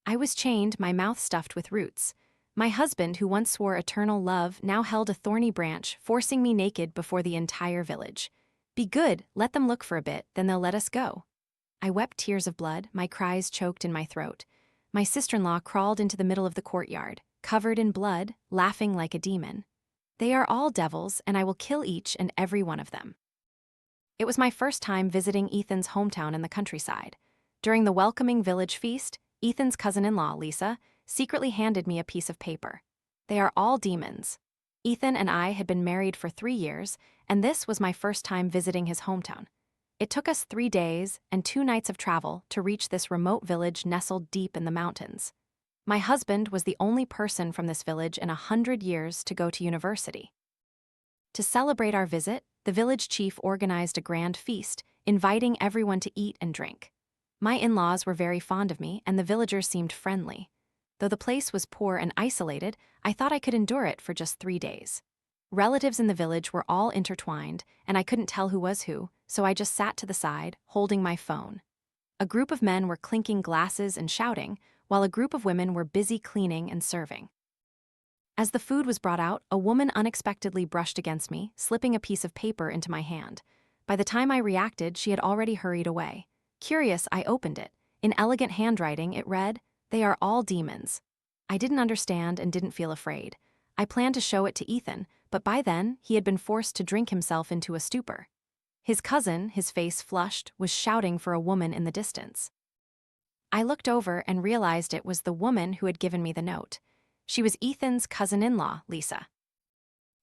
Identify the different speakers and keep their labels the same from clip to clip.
Speaker 1: I was chained, my mouth stuffed with roots. My husband, who once swore eternal love, now held a thorny branch, forcing me naked before the entire village. Be good, let them look for a bit, then they'll let us go. I wept tears of blood, my cries choked in my throat. My sister-in-law crawled into the middle of the courtyard, covered in blood, laughing like a demon. They are all devils, and I will kill each and every one of them. It was my first time visiting Ethan's hometown in the countryside. During the welcoming village feast, Ethan's cousin-in-law, Lisa, secretly handed me a piece of paper. They are all demons. Ethan and I had been married for 3 years, and this was my first time visiting his hometown. It took us 3 days and 2 nights of travel to reach this remote village nestled deep in the mountains. My husband was the only person from this village in 100 years to go to university. To celebrate our visit, the village chief organized a grand feast, inviting everyone to eat and drink. My in-laws were very fond of me, and the villagers seemed friendly. Though the place was poor and isolated, I thought I could endure it for just 3 days. Relatives in the village were all intertwined, and I couldn't tell who was who, so I just sat to the side, holding my phone. A group of men were clinking glasses and shouting, while a group of women were busy cleaning and serving. As the food was brought out, a woman unexpectedly brushed against me, slipping a piece of paper into my hand. By the time I reacted, she had already hurried away. Curious, I opened it. In elegant handwriting, it read, "They are all demons." I didn't understand and didn't feel afraid. I planned to show it to Ethan, but by then, he had been forced to drink himself into a stupor. His cousin, his face flushed, was shouting for a woman in the distance. I looked over and realized it was the woman who had given me the note. She was Ethan's cousin-in-law, Lisa.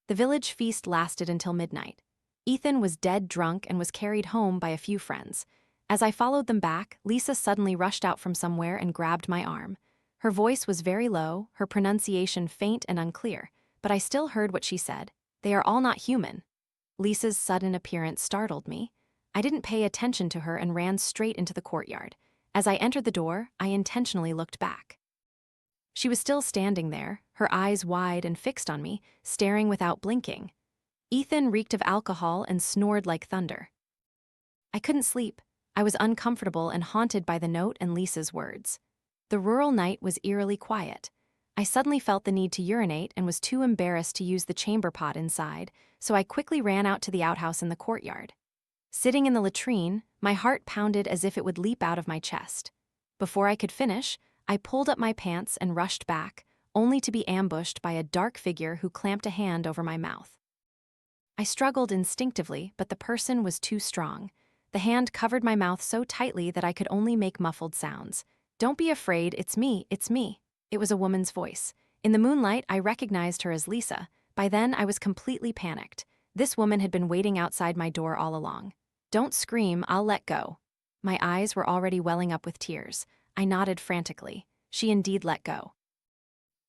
Speaker 1: The village feast lasted until midnight. Ethan was dead drunk and was carried home by a few friends. As I followed them back, Lisa suddenly rushed out from somewhere and grabbed my arm. Her voice was very low, her pronunciation faint and unclear, but I still heard what she said. "They are all not human." Lisa's sudden appearance startled me. I didn't pay attention to her and ran straight into the courtyard. As I entered the door, I intentionally looked back. She was still standing there, her eyes wide and fixed on me, staring without blinking. Ethan reeked of alcohol and snored like thunder. I couldn't sleep. I was uncomfortable and haunted by the note and Lisa's words. The rural night was eerily quiet. I suddenly felt the need to urinate and was too embarrassed to use the chamber pot inside, so I quickly ran out to the outhouse in the courtyard. Sitting in the latrine, my heart pounded as if it would leap out of my chest. Before I could finish, I pulled up my pants and rushed back, only to be ambushed by a dark figure who clamped a hand over my mouth. I struggled instinctively, but the person was too strong. The hand covered my mouth so tightly that I could only make muffled sounds. "Don't be afraid, it's me, it's me." It was a woman's voice. In the moonlight, I recognized her as Lisa. By then, I was completely panicked. This woman had been waiting outside my door all along. "Don't scream, I'll let go." My eyes were already welling up with tears. I nodded frantically. She indeed let go.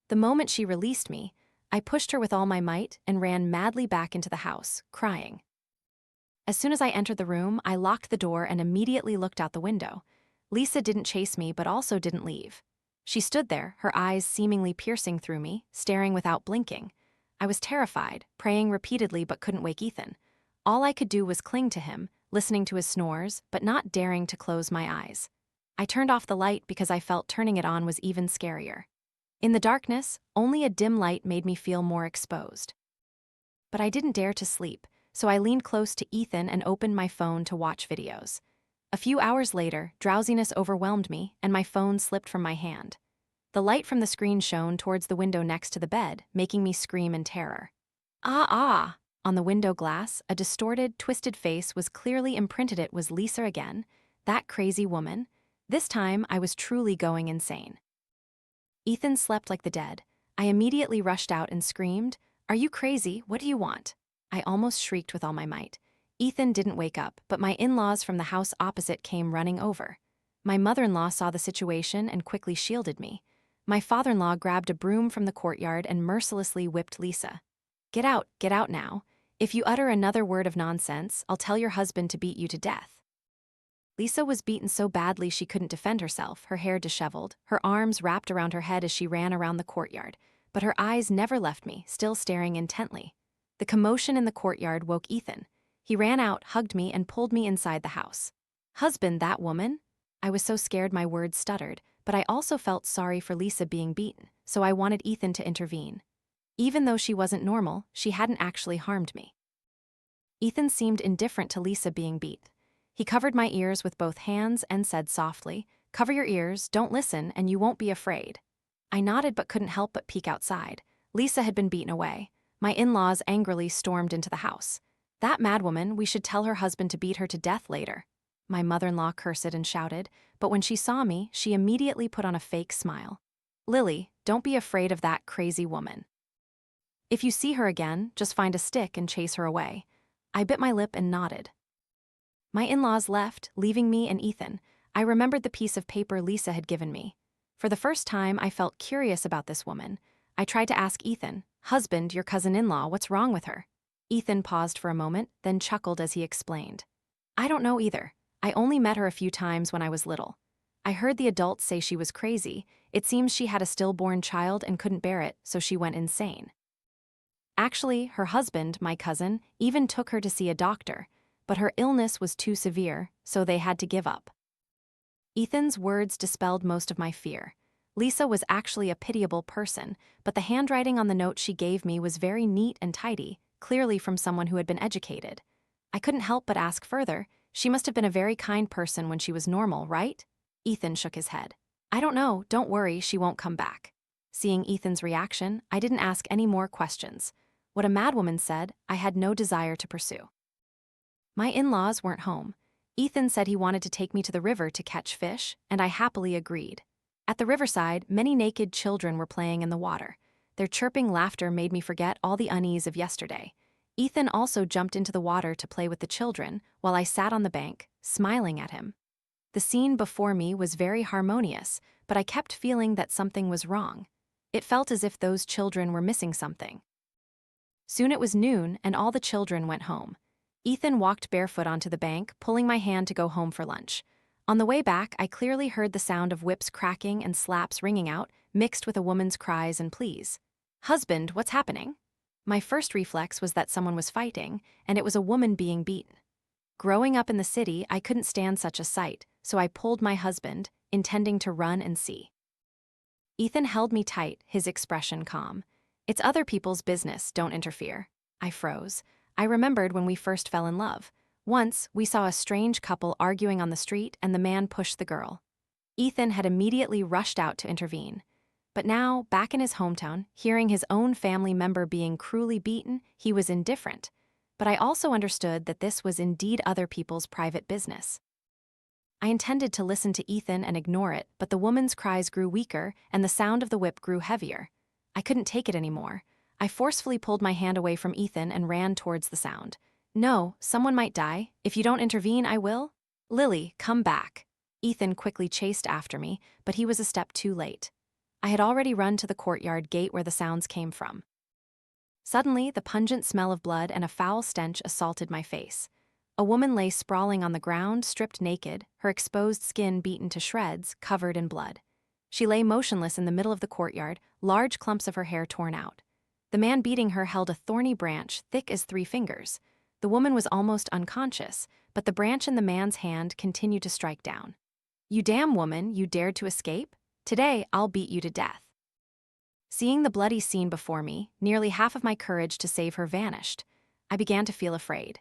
Speaker 1: The moment she released me, I pushed her with all my might and ran madly back into the house, crying. As soon as I entered the room, I locked the door and immediately looked out the window. Lisa didn't chase me, but also didn't leave. She stood there, her eyes seemingly piercing through me, staring without blinking. I was terrified, praying repeatedly but couldn't wake Ethan. All I could do was cling to him, listening to his snores, but not daring to close my eyes. I turned off the light because I felt turning it on was even scarier. In the darkness, only a dim light made me feel more exposed. But I didn't dare to sleep, so I leaned close to Ethan and opened my phone to watch videos. A few hours later, drowsiness overwhelmed me and my phone slipped from my hand. The light from the screen shone towards the window next to the bed, making me scream in terror. "Ah, ah!" On the window glass, a distorted, twisted face was clearly imprinted. It was Lisa again, that crazy woman. This time, I was truly going insane. Ethan slept like the dead. I immediately rushed out and screamed, "Are you crazy? What do you want?" I almost shrieked with all my might. Ethan didn't wake up, but my in-laws from the house opposite came running over. My mother-in-law saw the situation and quickly shielded me. My father-in-law grabbed a broom from the courtyard and mercilessly whipped Lisa. Get out now. If you utter another word of nonsense, I'll tell your husband to beat you to death." Lisa was beaten so badly she couldn't defend herself, her hair disheveled, her arms wrapped around her head as she ran around the courtyard, but her eyes never left me, still staring intently. The commotion in the courtyard woke Ethan. He ran out, hugged me, and pulled me inside the house. "Husband, that woman?" I was so scared my words stuttered, but I also felt sorry for Lisa being beaten, so I wanted Ethan to intervene. Even though she wasn't normal, she hadn't actually harmed me. Ethan seemed indifferent to Lisa being beat. He covered my ears with both hands and said softly, "Cover your ears, don't listen, and you won't be afraid." I nodded but couldn't help but peek outside. Lisa had been beaten away. My in-laws angrily stormed into the house. "That madwoman, we should tell her husband to beat her to death later." My mother-in-law cursed and shouted, but when she saw me, she immediately put on a fake smile. "Lily, don't be afraid of that crazy woman. If you see her again, just find a stick and chase her away." I bit my lip and nodded. My in-laws left, leaving me and Ethan. I remembered the piece of paper Lisa had given me. For the first time, I felt curious about this woman. I tried to ask Ethan, "Husband, your cousin-in-law, what's wrong with her?" Ethan paused for a moment, then chuckled as he explained. "I don't know either. I only met her a few times when I was little. I heard the adults say she was crazy. It seems she had a stillborn child and couldn't bear it, so she went insane. Actually, her husband, my cousin, even took her to see a doctor, but her illness was too severe, so they had to give up." Ethan's words dispelled most of my fear. Lisa was actually a pitiable person, but the handwriting on the note she gave me was very neat and tidy, clearly from someone who had been educated. I couldn't help but ask further, "She must have been a very kind person when she was normal, right?" Ethan shook his head. "I don't know, don't worry, she won't come back." Seeing Ethan's reaction, I didn't ask any more questions. What a madwoman said, I had no desire to pursue. My in-laws weren't home. Ethan said he wanted to take me to the river to catch fish, and I happily agreed. At the riverside, many naked children were playing in the water. Their chirping laughter made me forget all the unease of yesterday. Ethan also jumped into the water to play with the children, while I sat on the bank, smiling at him. The scene before me was very harmonious, but I kept feeling that something was wrong. It felt as if those children were missing something. Soon it was noon, and all the children went home. Ethan walked barefoot onto the bank, pulling my hand to go home for lunch. On the way back, I clearly heard the sound of whips cracking and slaps ringing out, mixed with a woman's cries and pleas. "Husband, what's happening?" My first reflex was that someone was fighting, and it was a woman being beaten. Growing up in the city, I couldn't stand such a sight, so I pulled my husband, intending to run and see. Ethan held me tight, his expression calm. "It's other people's business, don't interfere." I froze. I remembered when we first fell in love. Once, we saw a strange couple arguing on the street and the man pushed the girl. Ethan had immediately rushed out to intervene. But now, back in his hometown, hearing his own family member being cruelly beaten, he was indifferent. But I also understood that this was indeed other people's private business. I intended to listen to Ethan and ignore it, but the woman's cries grew weaker and the sound of the whip grew heavier. I couldn't take it anymore. I forcefully pulled my hand away from Ethan and ran towards the sound. "No, someone might die. If you don't intervene, I will." "Lily, come back." Ethan quickly chased after me, but he was a step too late. I had already run to the courtyard gate where the sounds came from. Suddenly, the pungent smell of blood and a foul stench assaulted my face. A woman lay sprawling on the ground, stripped naked, her exposed skin beaten to shreds, covered in blood. She lay motionless in the middle of the courtyard, large clumps of her hair torn out. The man beating her held a thorny branch thick as 3 fingers. The woman was almost unconscious, but the branch in the man's hand continued to strike down. "You damn woman, you dared to escape? Today, I'll beat you to death." Seeing the bloody scene before me, nearly half of my courage to save her vanished. I began to feel afraid.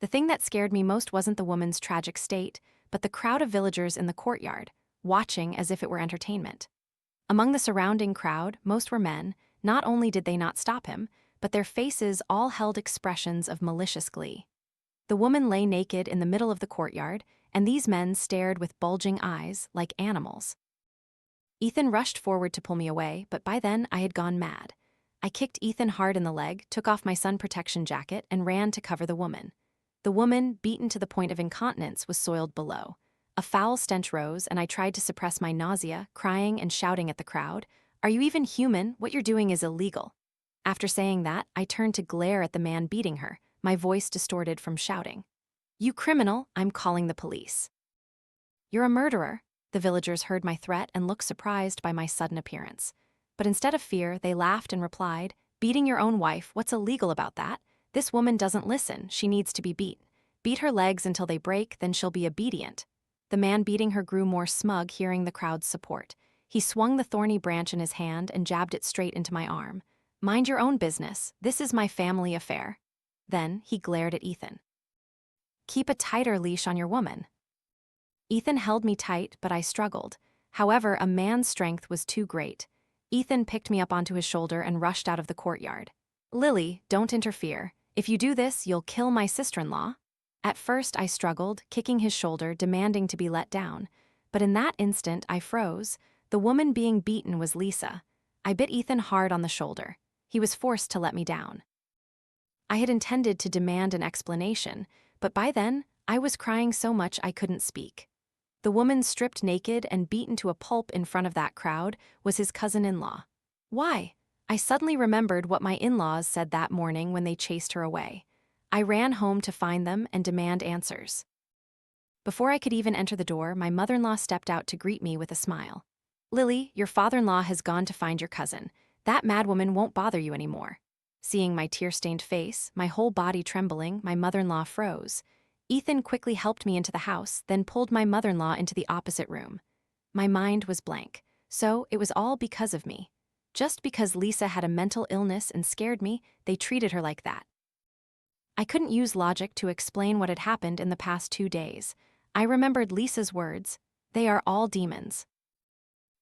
Speaker 1: The thing that scared me most wasn't the woman's tragic state, but the crowd of villagers in the courtyard, watching as if it were entertainment. Among the surrounding crowd, most were men. Not only did they not stop him, but their faces all held expressions of malicious glee. The woman lay naked in the middle of the courtyard, and these men stared with bulging eyes, like animals. Ethan rushed forward to pull me away, but by then I had gone mad. I kicked Ethan hard in the leg, took off my sun protection jacket, and ran to cover the woman. The woman, beaten to the point of incontinence, was soiled below. A foul stench rose, and I tried to suppress my nausea, crying and shouting at the crowd, "Are you even human? What you're doing is illegal." After saying that, I turned to glare at the man beating her, my voice distorted from shouting. "You criminal, I'm calling the police." "You're a murderer." The villagers heard my threat and looked surprised by my sudden appearance. But instead of fear, they laughed and replied, "Beating your own wife, what's illegal about that? This woman doesn't listen, she needs to be beat. Beat her legs until they break, then she'll be obedient." The man beating her grew more smug hearing the crowd's support. He swung the thorny branch in his hand and jabbed it straight into my arm. "Mind your own business. This is my family affair." Then he glared at Ethan. "Keep a tighter leash on your woman." Ethan held me tight, but I struggled. However, a man's strength was too great. Ethan picked me up onto his shoulder and rushed out of the courtyard. "Lily, don't interfere. If you do this, you'll kill my sister-in-law." At first I struggled, kicking his shoulder, demanding to be let down. But in that instant, I froze. The woman being beaten was Lisa. I bit Ethan hard on the shoulder. He was forced to let me down. I had intended to demand an explanation, but by then, I was crying so much I couldn't speak. The woman stripped naked and beaten to a pulp in front of that crowd was his cousin-in-law. Why? I suddenly remembered what my in-laws said that morning when they chased her away. I ran home to find them and demand answers. Before I could even enter the door, my mother-in-law stepped out to greet me with a smile. "Lily, your father-in-law has gone to find your cousin. That madwoman won't bother you anymore." Seeing my tear-stained face, my whole body trembling, my mother-in-law froze. Ethan quickly helped me into the house, then pulled my mother-in-law into the opposite room. My mind was blank. So it was all because of me. Just because Lisa had a mental illness and scared me, they treated her like that. I couldn't use logic to explain what had happened in the past 2 days. I remembered Lisa's words, "They are all demons."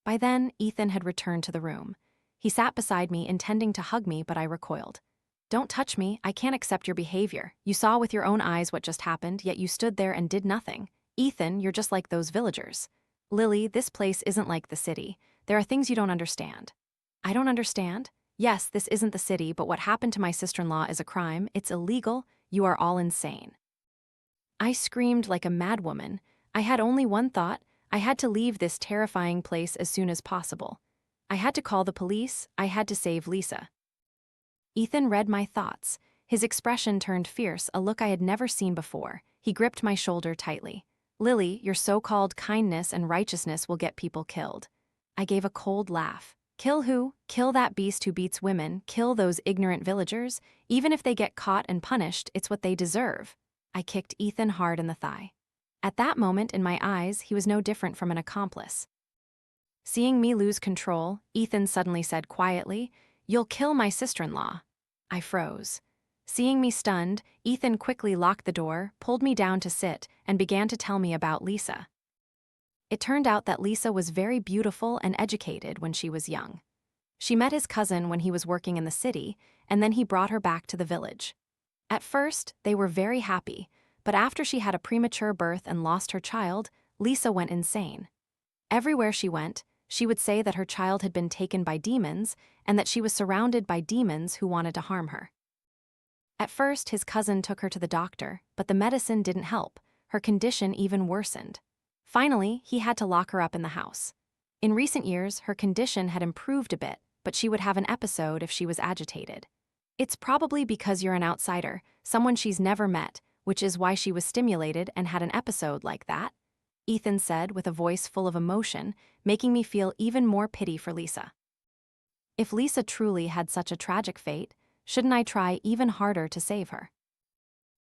Speaker 1: By then, Ethan had returned to the room. He sat beside me, intending to hug me, but I recoiled. "Don't touch me, I can't accept your behavior. You saw with your own eyes what just happened, yet you stood there and did nothing. Ethan, you're just like those villagers." "Lily, this place isn't like the city. There are things you don't understand." "I don't understand? Yes, this isn't the city, but what happened to my sister-in-law is a crime. It's illegal. You are all insane." I screamed like a madwoman. I had only one thought. I had to leave this terrifying place as soon as possible. I had to call the police. I had to save Lisa. Ethan read my thoughts. His expression turned fierce, a look I had never seen before. He gripped my shoulder tightly. "Lily, your so-called kindness and righteousness will get people killed." I gave a cold laugh. "Kill who? Kill that beast who beats women, kill those ignorant villagers. Even if they get caught and punished, it's what they deserve." I kicked Ethan hard in the thigh. At that moment, in my eyes, he was no different from an accomplice. Seeing me lose control, Ethan suddenly said quietly, "You'll kill my sister-in-law." I froze. Seeing me stunned, Ethan quickly locked the door, pulled me down to sit, and began to tell me about Lisa. It turned out that Lisa was very beautiful and educated when she was young. She met his cousin when he was working in the city, and then he brought her back to the village. At first, they were very happy, but after she had a premature birth and lost her child, Lisa went insane. Everywhere she went, she would say that her child had been taken by demons and that she was surrounded by demons who wanted to harm her. At first, his cousin took her to the doctor, but the medicine didn't help. Her condition even worsened. Finally, he had to lock her up in the house. In recent years, her condition had improved a bit, but she would have an episode if she was agitated. "It's probably because you're an outsider, someone she's never met, which is why she was stimulated and had an episode like that," Ethan said with a voice full of emotion, making me feel even more pity for Lisa. If Lisa truly had such a tragic fate, shouldn't I try even harder to save her?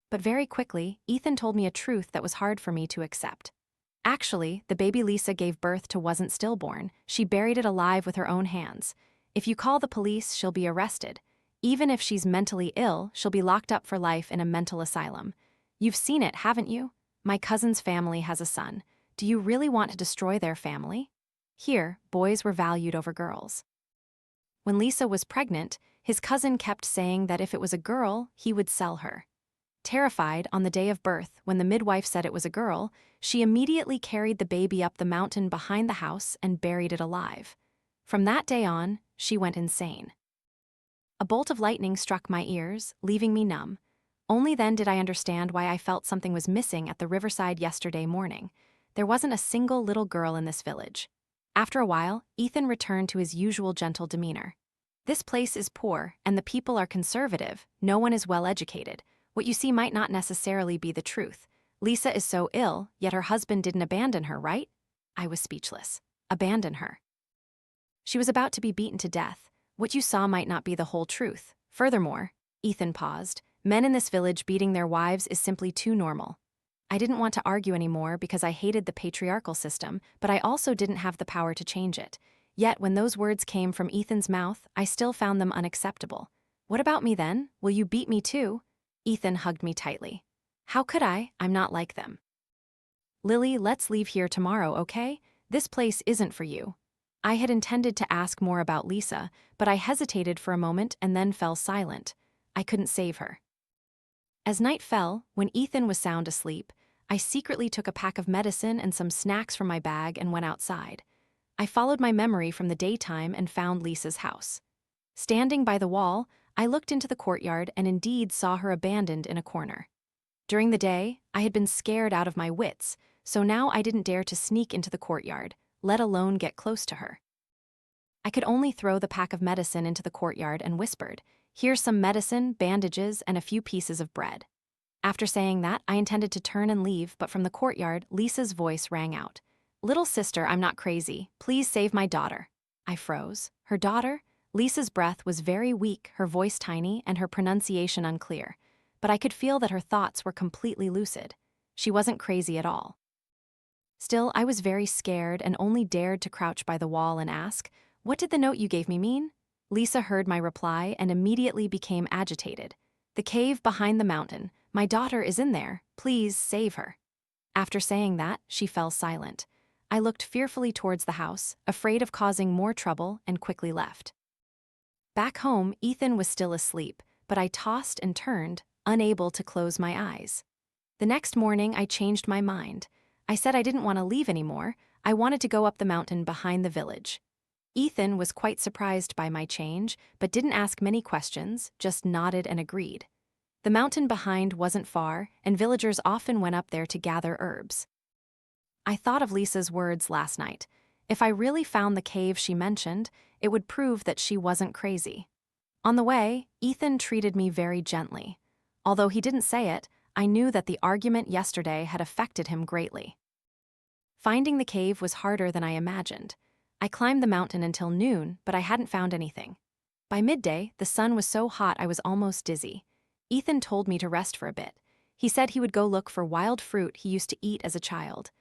Speaker 1: But very quickly, Ethan told me a truth that was hard for me to accept. Actually, the baby Lisa gave birth to wasn't stillborn. She buried it alive with her own hands. If you call the police, she'll be arrested. Even if she's mentally ill, she'll be locked up for life in a mental asylum. You've seen it, haven't you? My cousin's family has a son. Do you really want to destroy their family? Here, boys were valued over girls. When Lisa was pregnant, his cousin kept saying that if it was a girl, he would sell her. Terrified, on the day of birth, when the midwife said it was a girl, she immediately carried the baby up the mountain behind the house and buried it alive. From that day on, she went insane. A bolt of lightning struck my ears, leaving me numb. Only then did I understand why I felt something was missing at the riverside yesterday morning. There wasn't a single little girl in this village. After a while, Ethan returned to his usual gentle demeanor. "This place is poor, and the people are conservative. No one is well educated. What you see might not necessarily be the truth. Lisa is so ill, yet her husband didn't abandon her, right?" I was speechless. Abandon her? She was about to be beaten to death. What you saw might not be the whole truth. Furthermore, Ethan paused, men in this village beating their wives is simply too normal. I didn't want to argue anymore because I hated the patriarchal system, but I also didn't have the power to change it. Yet when those words came from Ethan's mouth, I still found them unacceptable. What about me then? Will you beat me too? Ethan hugged me tightly. How could I? I'm not like them. Lily, let's leave here tomorrow, okay? This place isn't for you. I had intended to ask more about Lisa, but I hesitated for a moment and then fell silent. I couldn't save her. As night fell, when Ethan was sound asleep, I secretly took a pack of medicine and some snacks from my bag and went outside. I followed my memory from the daytime and found Lisa's house. Standing by the wall, I looked into the courtyard and indeed saw her abandoned in a corner. During the day, I had been scared out of my wits, so now I didn't dare to sneak into the courtyard, let alone get close to her. I could only throw the pack of medicine into the courtyard and whispered, "Here's some medicine, bandages, and a few pieces of bread." After saying that, I intended to turn and leave, but from the courtyard, Lisa's voice rang out. "Little sister, I'm not crazy. Please save my daughter." I froze. Her daughter? Lisa's breath was very weak, her voice tiny, and her pronunciation unclear. But I could feel that her thoughts were completely lucid. She wasn't crazy at all. Still, I was very scared and only dared to crouch by the wall and ask, "What did the note you gave me mean?" Lisa heard my reply and immediately became agitated. "The cave behind the mountain. My daughter is in there. Please save her." After saying that, she fell silent. I looked fearfully towards the house, afraid of causing more trouble, and quickly left. Back home, Ethan was still asleep, but I tossed and turned, unable to close my eyes. The next morning, I changed my mind. I said I didn't want to leave anymore. I wanted to go up the mountain behind the village. Ethan was quite surprised by my change, but didn't ask many questions, just nodded and agreed. The mountain behind wasn't far, and villagers often went up there to gather herbs. I thought of Lisa's words last night. If I really found the cave she mentioned, it would prove that she wasn't crazy. On the way, Ethan treated me very gently. Although he didn't say it, I knew that the argument yesterday had affected him greatly. Finding the cave was harder than I imagined. I climbed the mountain until noon, but I hadn't found anything. By midday, the sun was so hot I was almost dizzy. Ethan told me to rest for a bit. He said he would go look for wild fruit he used to eat as a child.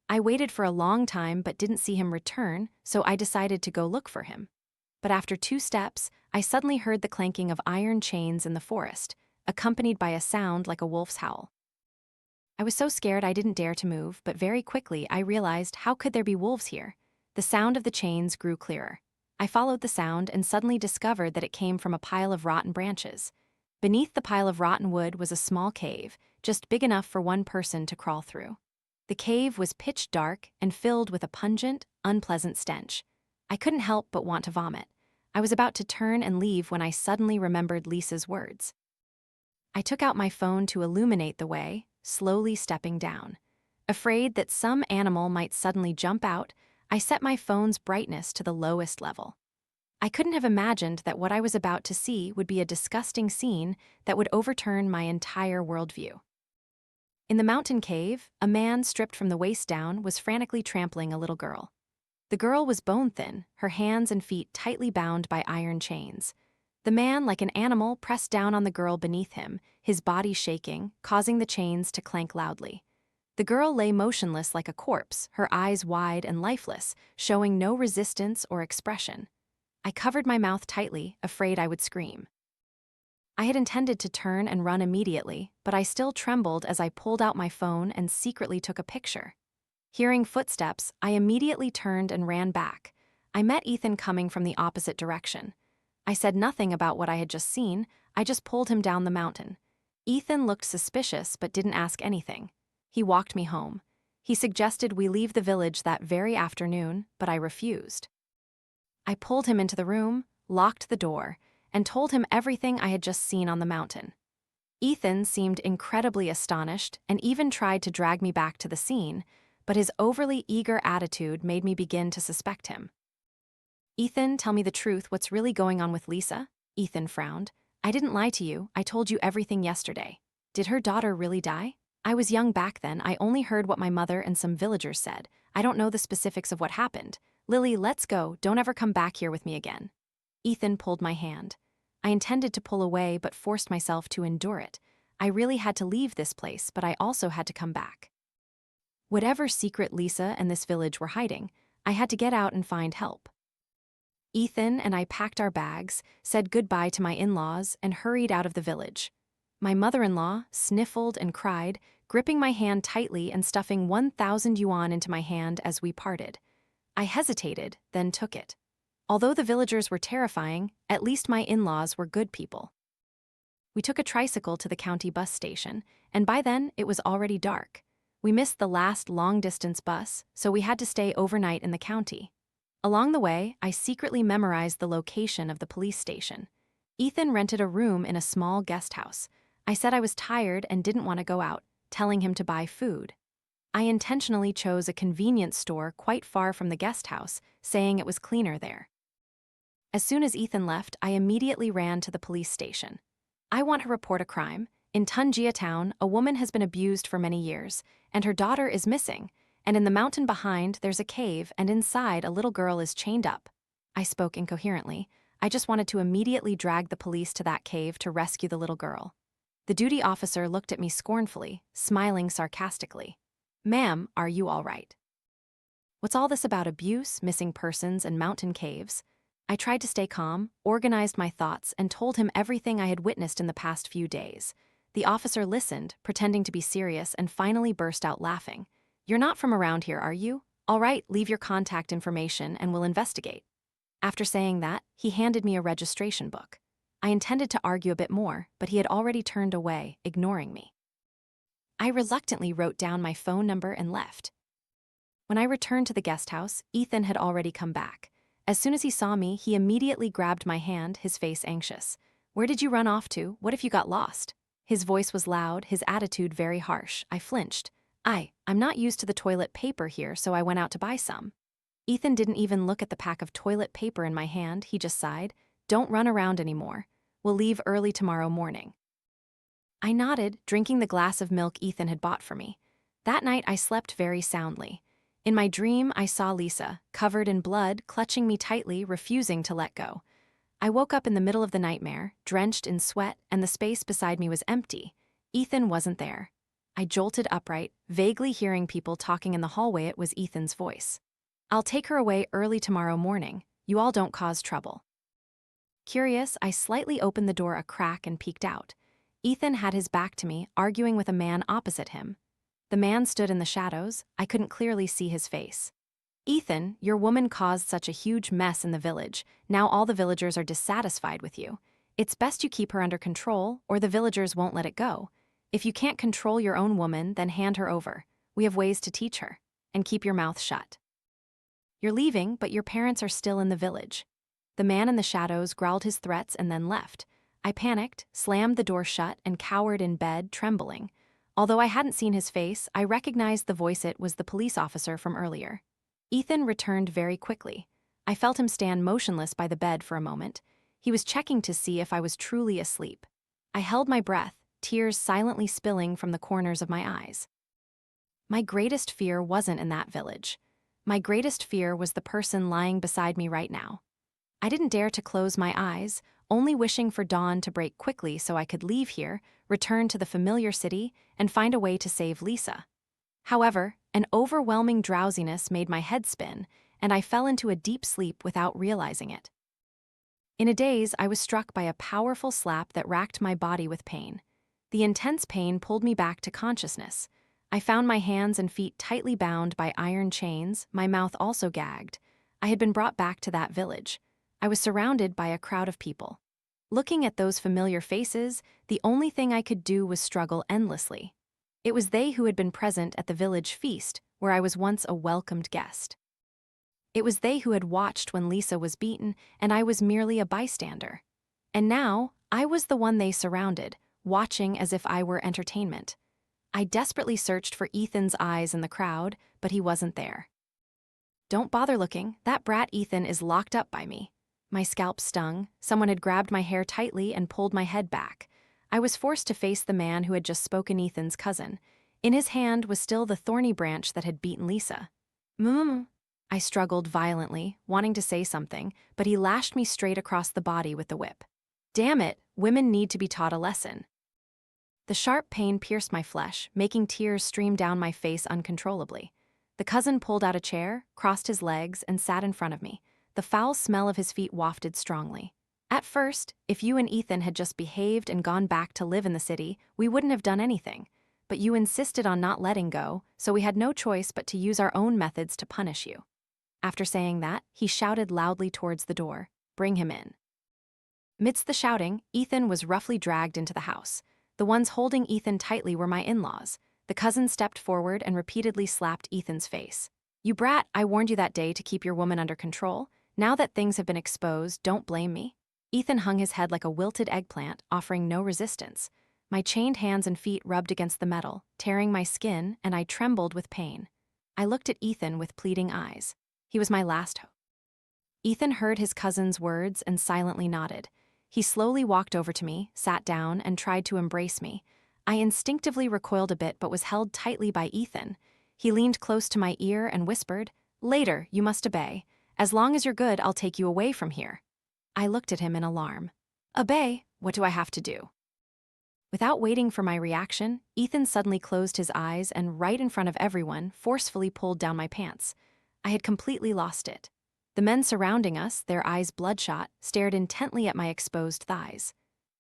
Speaker 1: I waited for a long time but didn't see him return, so I decided to go look for him. But after 2 steps, I suddenly heard the clanking of iron chains in the forest, accompanied by a sound like a wolf's howl. I was so scared I didn't dare to move, but very quickly I realized how could there be wolves here? The sound of the chains grew clearer. I followed the sound and suddenly discovered that it came from a pile of rotten branches. Beneath the pile of rotten wood was a small cave, just big enough for one person to crawl through. The cave was pitch dark and filled with a pungent, unpleasant stench. I couldn't help but want to vomit. I was about to turn and leave when I suddenly remembered Lisa's words. I took out my phone to illuminate the way, slowly stepping down. Afraid that some animal might suddenly jump out, I set my phone's brightness to the lowest level. I couldn't have imagined that what I was about to see would be a disgusting scene that would overturn my entire worldview. In the mountain cave, a man stripped from the waist down was frantically trampling a little girl. The girl was bone-thin, her hands and feet tightly bound by iron chains. The man, like an animal, pressed down on the girl beneath him, his body shaking, causing the chains to clank loudly. The girl lay motionless like a corpse, her eyes wide and lifeless, showing no resistance or expression. I covered my mouth tightly, afraid I would scream. I had intended to turn and run immediately, but I still trembled as I pulled out my phone and secretly took a picture. Hearing footsteps, I immediately turned and ran back. I met Ethan coming from the opposite direction. I said nothing about what I had just seen, I just pulled him down the mountain. Ethan looked suspicious but didn't ask anything. He walked me home. He suggested we leave the village that very afternoon, but I refused. I pulled him into the room, locked the door, and told him everything I had just seen on the mountain. Ethan seemed incredibly astonished and even tried to drag me back to the scene, but his overly eager attitude made me begin to suspect him. "Ethan, tell me the truth, what's really going on with Lisa?" Ethan frowned. "I didn't lie to you, I told you everything yesterday. Did her daughter really die? I was young back then, I only heard what my mother and some villagers said. I don't know the specifics of what happened. Lily, let's go, don't ever come back here with me again." Ethan pulled my hand. I intended to pull away but forced myself to endure it. I really had to leave this place, but I also had to come back. Whatever secret Lisa and this village were hiding, I had to get out and find help. Ethan and I packed our bags, said goodbye to my in-laws, and hurried out of the village. My mother-in-law sniffled and cried, gripping my hand tightly and stuffing 1,000 yuan into my hand as we parted. I hesitated, then took it. Although the villagers were terrifying, at least my in-laws were good people. We took a tricycle to the county bus station, and by then it was already dark. We missed the last long-distance bus, so we had to stay overnight in the county. Along the way, I secretly memorized the location of the police station. Ethan rented a room in a small guest house. I said I was tired and didn't want to go out, telling him to buy food. I intentionally chose a convenience store quite far from the guest house, saying it was cleaner there. As soon as Ethan left, I immediately ran to the police station. I want to report a crime. In Tunjia town, a woman has been abused for many years, and her daughter is missing, and in the mountain behind there's a cave, and inside a little girl is chained up. I spoke incoherently. I just wanted to immediately drag the police to that cave to rescue the little girl. The duty officer looked at me scornfully, smiling sarcastically. "Ma'am, are you all right? What's all this about abuse, missing persons, and mountain caves?" I tried to stay calm, organized my thoughts, and told him everything I had witnessed in the past few days. The officer listened, pretending to be serious, and finally burst out laughing. "You're not from around here, are you? All right, leave your contact information and we'll investigate." After saying that, he handed me a registration book. I intended to argue a bit more, but he had already turned away, ignoring me. I reluctantly wrote down my phone number and left. When I returned to the guest house, Ethan had already come back. As soon as he saw me, he immediately grabbed my hand, his face anxious. "Where did you run off to? What if you got lost?" His voice was loud, his attitude very harsh. I flinched. I'm not used to the toilet paper here, so I went out to buy some." Ethan didn't even look at the pack of toilet paper in my hand, he just sighed. "Don't run around anymore. We'll leave early tomorrow morning." I nodded, drinking the glass of milk Ethan had bought for me. That night I slept very soundly. In my dream, I saw Lisa, covered in blood, clutching me tightly, refusing to let go. I woke up in the middle of the nightmare, drenched in sweat, and the space beside me was empty. Ethan wasn't there. I jolted upright, vaguely hearing people talking in the hallway. It was Ethan's voice. "I'll take her away early tomorrow morning. You all don't cause trouble." Curious, I slightly opened the door a crack and peeked out. Ethan had his back to me, arguing with a man opposite him. The man stood in the shadows. I couldn't clearly see his face. "Ethan, your woman caused such a huge mess in the village. Now all the villagers are dissatisfied with you. It's best you keep her under control, or the villagers won't let it go. If you can't control your own woman, then hand her over. We have ways to teach her. And keep your mouth shut. You're leaving, but your parents are still in the village." The man in the shadows growled his threats and then left. I panicked, slammed the door shut, and cowered in bed, trembling. Although I hadn't seen his face, I recognized the voice. It was the police officer from earlier. Ethan returned very quickly. I felt him stand motionless by the bed for a moment. He was checking to see if I was truly asleep. I held my breath, tears silently spilling from the corners of my eyes. My greatest fear wasn't in that village. My greatest fear was the person lying beside me right now. I didn't dare to close my eyes, only wishing for dawn to break quickly so I could leave here, return to the familiar city, and find a way to save Lisa. However, an overwhelming drowsiness made my head spin, and I fell into a deep sleep without realizing it. In a daze, I was struck by a powerful slap that racked my body with pain. The intense pain pulled me back to consciousness. I found my hands and feet tightly bound by iron chains, my mouth also gagged. I had been brought back to that village. I was surrounded by a crowd of people. Looking at those familiar faces, the only thing I could do was struggle endlessly. It was they who had been present at the village feast, where I was once a welcomed guest. It was they who had watched when Lisa was beaten, and I was merely a bystander. And now, I was the one they surrounded, watching as if I were entertainment. I desperately searched for Ethan's eyes in the crowd, but he wasn't there. "Don't bother looking, that brat Ethan is locked up by me." My scalp stung. Someone had grabbed my hair tightly and pulled my head back. I was forced to face the man who had just spoken, Ethan's cousin. In his hand was still the thorny branch that had beaten Lisa. I struggled violently, wanting to say something, but he lashed me straight across the body with the whip. Damn it, women need to be taught a lesson. The sharp pain pierced my flesh, making tears stream down my face uncontrollably. The cousin pulled out a chair, crossed his legs, and sat in front of me. the foul smell of his feet wafted strongly. At first, if you and Ethan had just behaved and gone back to live in the city, we wouldn't have done anything. But you insisted on not letting go, so we had no choice but to use our own methods to punish you. After saying that, he shouted loudly towards the door, "Bring him in." Midst the shouting, Ethan was roughly dragged into the house. The ones holding Ethan tightly were my in-laws. The cousin stepped forward and repeatedly slapped Ethan's face. "You brat, I warned you that day to keep your woman under control. Now that things have been exposed, don't blame me." Ethan hung his head like a wilted eggplant, offering no resistance. My chained hands and feet rubbed against the metal, tearing my skin, and I trembled with pain. I looked at Ethan with pleading eyes. He was my last hope. Ethan heard his cousin's words and silently nodded. He slowly walked over to me, sat down, and tried to embrace me. I instinctively recoiled a bit but was held tightly by Ethan. He leaned close to my ear and whispered, "Later, you must obey. As long as you're good, I'll take you away from here." I looked at him in alarm. "Obey? What do I have to do?" Without waiting for my reaction, Ethan suddenly closed his eyes and, right in front of everyone, forcefully pulled down my pants. I had completely lost it. The men surrounding us, their eyes bloodshot, stared intently at my exposed thighs.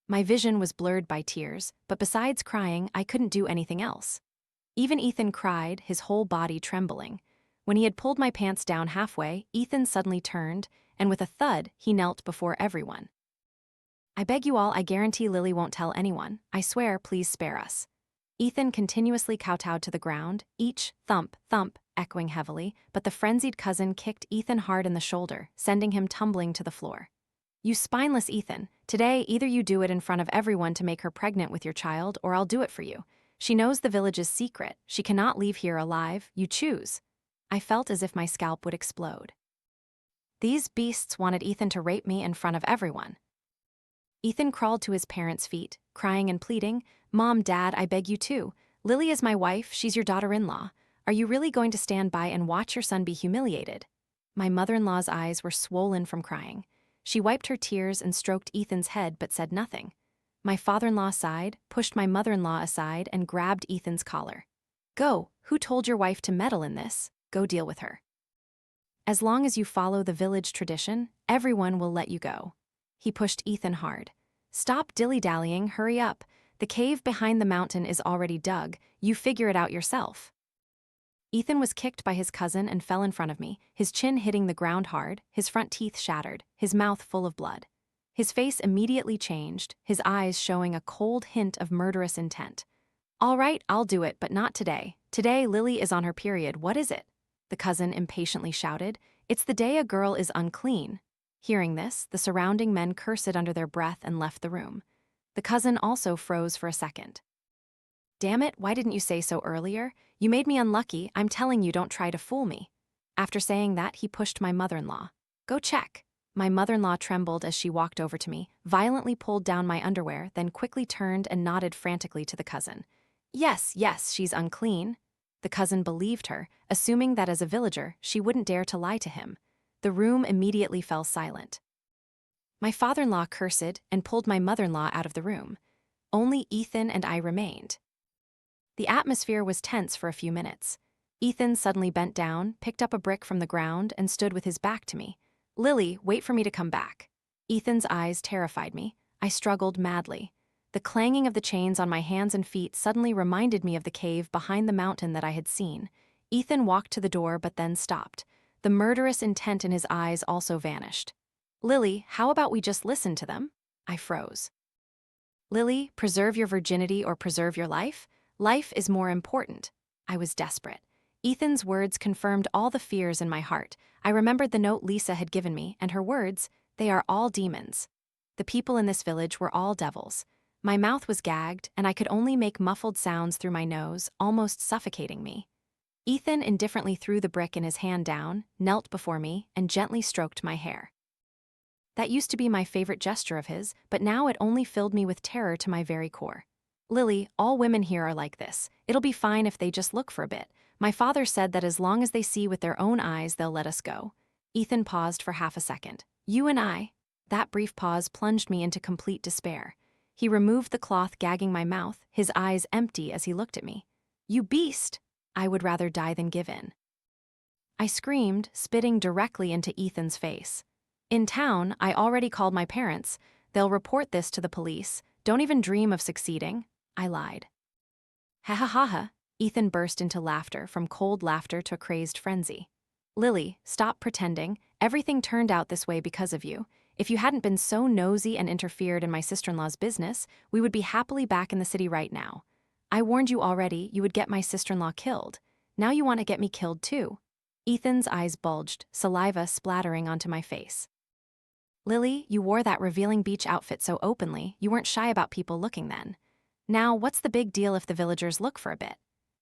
Speaker 1: My vision was blurred by tears, but besides crying, I couldn't do anything else. Even Ethan cried, his whole body trembling. When he had pulled my pants down halfway, Ethan suddenly turned, and with a thud, he knelt before everyone. "I beg you all, I guarantee Lily won't tell anyone. I swear, please spare us." Ethan continuously kowtowed to the ground, each thump, thump, echoing heavily, but the frenzied cousin kicked Ethan hard in the shoulder, sending him tumbling to the floor. "You spineless Ethan, today either you do it in front of everyone to make her pregnant with your child, or I'll do it for you. She knows the village's secret. She cannot leave here alive. You choose." I felt as if my scalp would explode. These beasts wanted Ethan to rape me in front of everyone. Ethan crawled to his parents' feet, crying and pleading, "Mom, Dad, I beg you too. Lily is my wife, she's your daughter-in-law. Are you really going to stand by and watch your son be humiliated?" My mother-in-law's eyes were swollen from crying. She wiped her tears and stroked Ethan's head but said nothing. My father-in-law sighed, pushed my mother-in-law aside, and grabbed Ethan's collar. "Go, who told your wife to meddle in this? Go deal with her. As long as you follow the village tradition, everyone will let you go." He pushed Ethan hard. "Stop dilly-dallying, hurry up. The cave behind the mountain is already dug, you figure it out yourself." Ethan was kicked by his cousin and fell in front of me, his chin hitting the ground hard, his front teeth shattered, his mouth full of blood. His face immediately changed, his eyes showing a cold hint of murderous intent. "All right, I'll do it, but not today. Today Lily is on her period, what is it?" the cousin impatiently shouted. "It's the day a girl is unclean." Hearing this, the surrounding men cursed under their breath and left the room. The cousin also froze for a second. "Damn it, why didn't you say so earlier? You made me unlucky, I'm telling you, don't try to fool me." After saying that, he pushed my mother-in-law. "Go check." My mother-in-law trembled as she walked over to me, violently pulled down my underwear, then quickly turned and nodded frantically to the cousin. Yes, she's unclean." The cousin believed her, assuming that as a villager, she wouldn't dare to lie to him. The room immediately fell silent. My father-in-law cursed and pulled my mother-in-law out of the room. Only Ethan and I remained. The atmosphere was tense for a few minutes. Ethan suddenly bent down, picked up a brick from the ground, and stood with his back to me. "Lily, wait for me to come back." Ethan's eyes terrified me. I struggled madly. The clanging of the chains on my hands and feet suddenly reminded me of the cave behind the mountain that I had seen. Ethan walked to the door but then stopped. The murderous intent in his eyes also vanished. "Lily, how about we just listen to them?" I froze. "Lily, preserve your virginity or preserve your life? Life is more important." I was desperate. Ethan's words confirmed all the fears in my heart. I remembered the note Lisa had given me, and her words, "They are all demons." The people in this village were all devils. My mouth was gagged, and I could only make muffled sounds through my nose, almost suffocating me. Ethan indifferently threw the brick in his hand down, knelt before me, and gently stroked my hair. That used to be my favorite gesture of his, but now it only filled me with terror to my very core. "Lily, all women here are like this. It'll be fine if they just look for a bit. My father said that as long as they see with their own eyes, they'll let us go." Ethan paused for half a second. "You and I?" That brief pause plunged me into complete despair. He removed the cloth gagging my mouth, his eyes empty as he looked at me. "You beast! I would rather die than give in." I screamed, spitting directly into Ethan's face. In town, I already called my parents. They'll report this to the police. Don't even dream of succeeding. I lied. Ha ha ha ha. Ethan burst into laughter, from cold laughter to a crazed frenzy. Lily, stop pretending. Everything turned out this way because of you. If you hadn't been so nosy and interfered in my sister-in-law's business, we would be happily back in the city right now. I warned you already you would get my sister-in-law killed. Now you want to get me killed too. Ethan's eyes bulged, saliva splattering onto my face. Lily, you wore that revealing beach outfit so openly, you weren't shy about people looking then. Now, what's the big deal if the villagers look for a bit?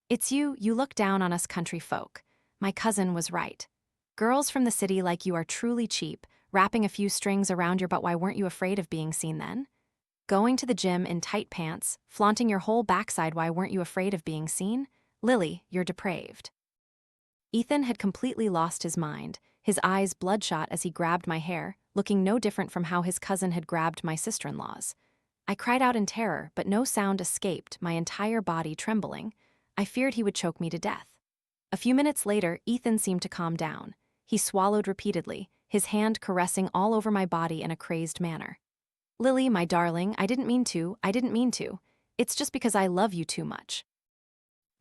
Speaker 1: It's you look down on us country folk. My cousin was right. Girls from the city like you are truly cheap, wrapping a few strings around your butt. Why weren't you afraid of being seen then? Going to the gym in tight pants, flaunting your whole backside. Why weren't you afraid of being seen? Lily, you're depraved. Ethan had completely lost his mind, his eyes bloodshot as he grabbed my hair, looking no different from how his cousin had grabbed my sister-in-law's. I cried out in terror, but no sound escaped, my entire body trembling. I feared he would choke me to death. A few minutes later, Ethan seemed to calm down. He swallowed repeatedly, his hand caressing all over my body in a crazed manner. Lily, my darling, I didn't mean to. It's just because I love you too much.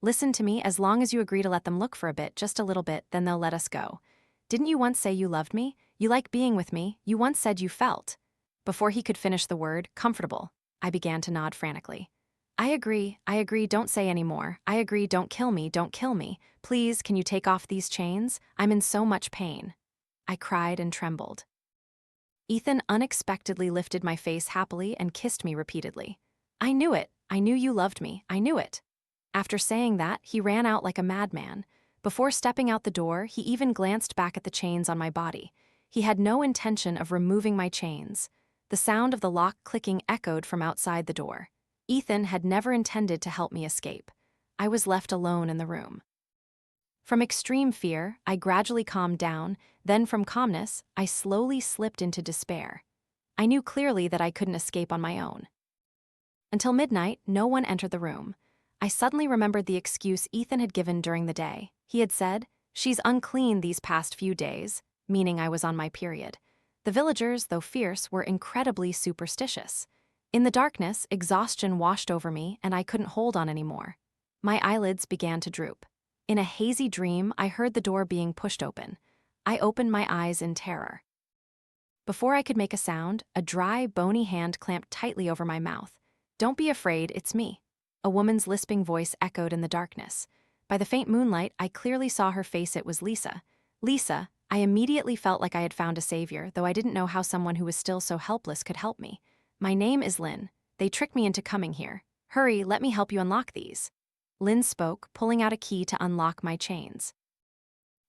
Speaker 1: Listen to me, as long as you agree to let them look for a bit, just a little bit, then they'll let us go. Didn't you once say you loved me? You like being with me, you once said you felt. Before he could finish the word, comfortable, I began to nod frantically. I agree, don't say any more. I agree, don't kill me. Please, can you take off these chains? I'm in so much pain. I cried and trembled. Ethan unexpectedly lifted my face happily and kissed me repeatedly. I knew it. I knew you loved me. I knew it. After saying that, he ran out like a madman. Before stepping out the door, he even glanced back at the chains on my body. He had no intention of removing my chains. The sound of the lock clicking echoed from outside the door. Ethan had never intended to help me escape. I was left alone in the room. From extreme fear, I gradually calmed down, then from calmness, I slowly slipped into despair. I knew clearly that I couldn't escape on my own. Until midnight, no one entered the room. I suddenly remembered the excuse Ethan had given during the day. He had said, "She's unclean these past few days," meaning I was on my period. The villagers, though fierce, were incredibly superstitious. In the darkness, exhaustion washed over me and I couldn't hold on anymore. My eyelids began to droop. In a hazy dream, I heard the door being pushed open. I opened my eyes in terror. Before I could make a sound, a dry, bony hand clamped tightly over my mouth. "Don't be afraid, it's me." A woman's lisping voice echoed in the darkness. By the faint moonlight, I clearly saw her face. It was Lisa. Lisa, I immediately felt like I had found a savior, though I didn't know how someone who was still so helpless could help me. "My name is Lynn. They tricked me into coming here. Hurry, let me help you unlock these." Lynn spoke, pulling out a key to unlock my chains.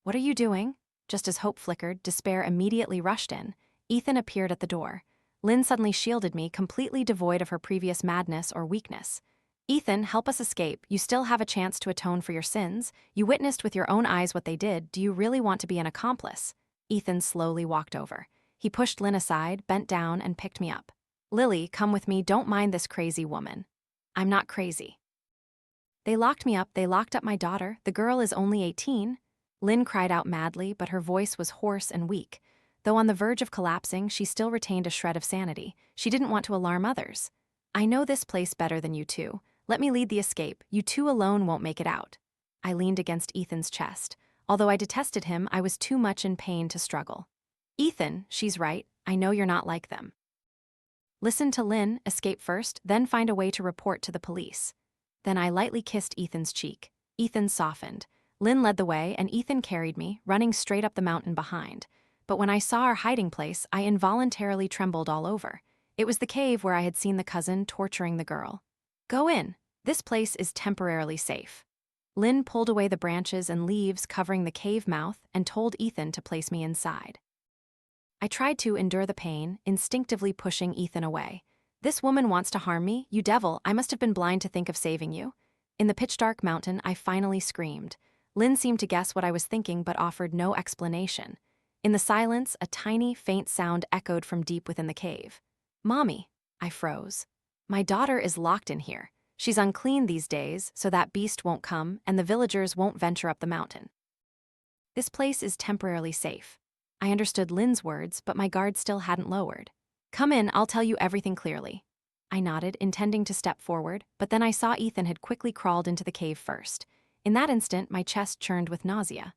Speaker 1: "What are you doing?" Just as hope flickered, despair immediately rushed in. Ethan appeared at the door. Lynn suddenly shielded me, completely devoid of her previous madness or weakness. "Ethan, help us escape. You still have a chance to atone for your sins. You witnessed with your own eyes what they did. Do you really want to be an accomplice?" Ethan slowly walked over. He pushed Lynn aside, bent down, and picked me up. "Lily, come with me. Don't mind this crazy woman." "I'm not crazy." They locked me up. They locked up my daughter. The girl is only 18. Lynn cried out madly, but her voice was hoarse and weak. Though on the verge of collapsing, she still retained a shred of sanity. She didn't want to alarm others. "I know this place better than you two. Let me lead the escape. You two alone won't make it out." I leaned against Ethan's chest. Although I detested him, I was too much in pain to struggle. "Ethan, she's right. I know you're not like them. Listen to Lynn, escape first, then find a way to report to the police." Then I lightly kissed Ethan's cheek. Ethan softened. Lynn led the way, and Ethan carried me, running straight up the mountain behind. But when I saw our hiding place, I involuntarily trembled all over. It was the cave where I had seen the cousin torturing the girl. "Go in. This place is temporarily safe." Lynn pulled away the branches and leaves covering the cave mouth and told Ethan to place me inside. I tried to endure the pain, instinctively pushing Ethan away. "This woman wants to harm me, you devil. I must have been blind to think of saving you." In the pitch-dark mountain, I finally screamed. Lynn seemed to guess what I was thinking but offered no explanation. In the silence, a tiny, faint sound echoed from deep within the cave. "Mommy." I froze. "My daughter is locked in here. She's unclean these days, so that beast won't come and the villagers won't venture up the mountain." This place is temporarily safe. I understood Lynn's words, but my guard still hadn't lowered. Come in, I'll tell you everything clearly. I nodded, intending to step forward, but then I saw Ethan had quickly crawled into the cave first. In that instant, my chest churned with nausea.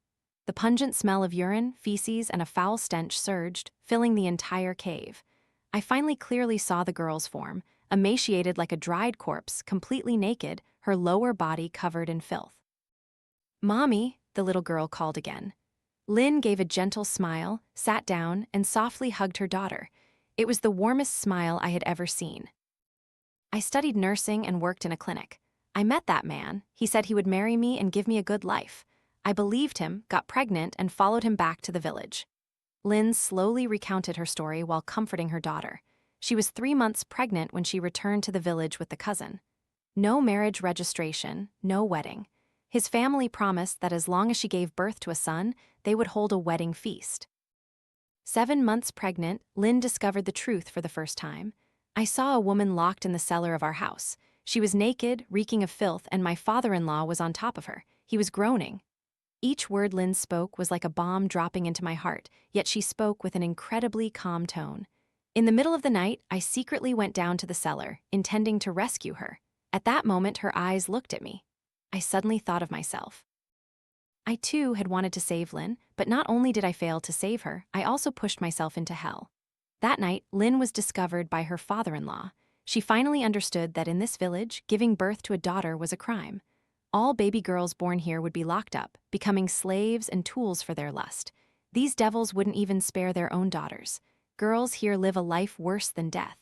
Speaker 1: The pungent smell of urine, feces, and a foul stench surged, filling the entire cave. I finally clearly saw the girl's form, emaciated like a dried corpse, completely naked, her lower body covered in filth. "Mommy," the little girl called again. Lynn gave a gentle smile, sat down, and softly hugged her daughter. It was the warmest smile I had ever seen. I studied nursing and worked in a clinic. I met that man. He said he would marry me and give me a good life. I believed him, got pregnant, and followed him back to the village. Lynn slowly recounted her story while comforting her daughter. She was 3 months pregnant when she returned to the village with the cousin. No marriage registration, no wedding. His family promised that as long as she gave birth to a son, they would hold a wedding feast. 7 months pregnant, Lynn discovered the truth for the first time. I saw a woman locked in the cellar of our house. She was naked, reeking of filth, and my father-in-law was on top of her. He was groaning. Each word Lynn spoke was like a bomb dropping into my heart, yet she spoke with an incredibly calm tone. In the middle of the night, I secretly went down to the cellar, intending to rescue her. At that moment, her eyes looked at me. I suddenly thought of myself. I too had wanted to save Lynn, but not only did I fail to save her, I also pushed myself into hell. That night, Lynn was discovered by her father-in-law. She finally understood that in this village, giving birth to a daughter was a crime. All baby girls born here would be locked up, becoming slaves and tools for their lust. These devils wouldn't even spare their own daughters. Girls here live a life worse than death.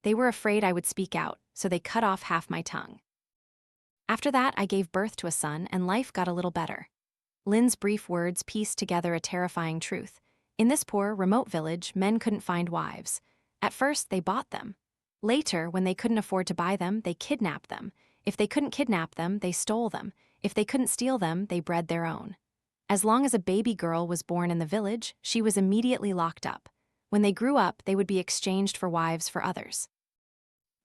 Speaker 1: They were afraid I would speak out, so they cut off half my tongue. After that, I gave birth to a son, and life got a little better. Lynn's brief words pieced together a terrifying truth. In this poor, remote village, men couldn't find wives. At first, they bought them. Later, when they couldn't afford to buy them, they kidnapped them. If they couldn't kidnap them, they stole them. If they couldn't steal them, they bred their own. As long as a baby girl was born in the village, she was immediately locked up. When they grew up, they would be exchanged for wives for others.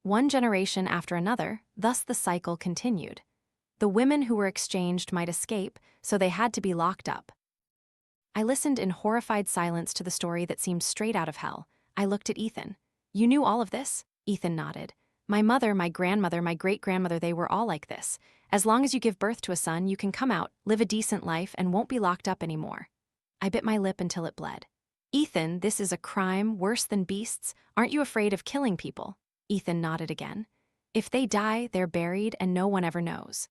Speaker 1: One generation after another, thus the cycle continued. The women who were exchanged might escape, so they had to be locked up. I listened in horrified silence to the story that seemed straight out of hell. I looked at Ethan. "You knew all of this?" Ethan nodded. "My mother, my grandmother, my great-grandmother, they were all like this. As long as you give birth to a son, you can come out, live a decent life, and won't be locked up anymore." I bit my lip until it bled. "Ethan, this is a crime worse than beasts. Aren't you afraid of killing people?" Ethan nodded again. "If they die, they're buried and no one ever knows."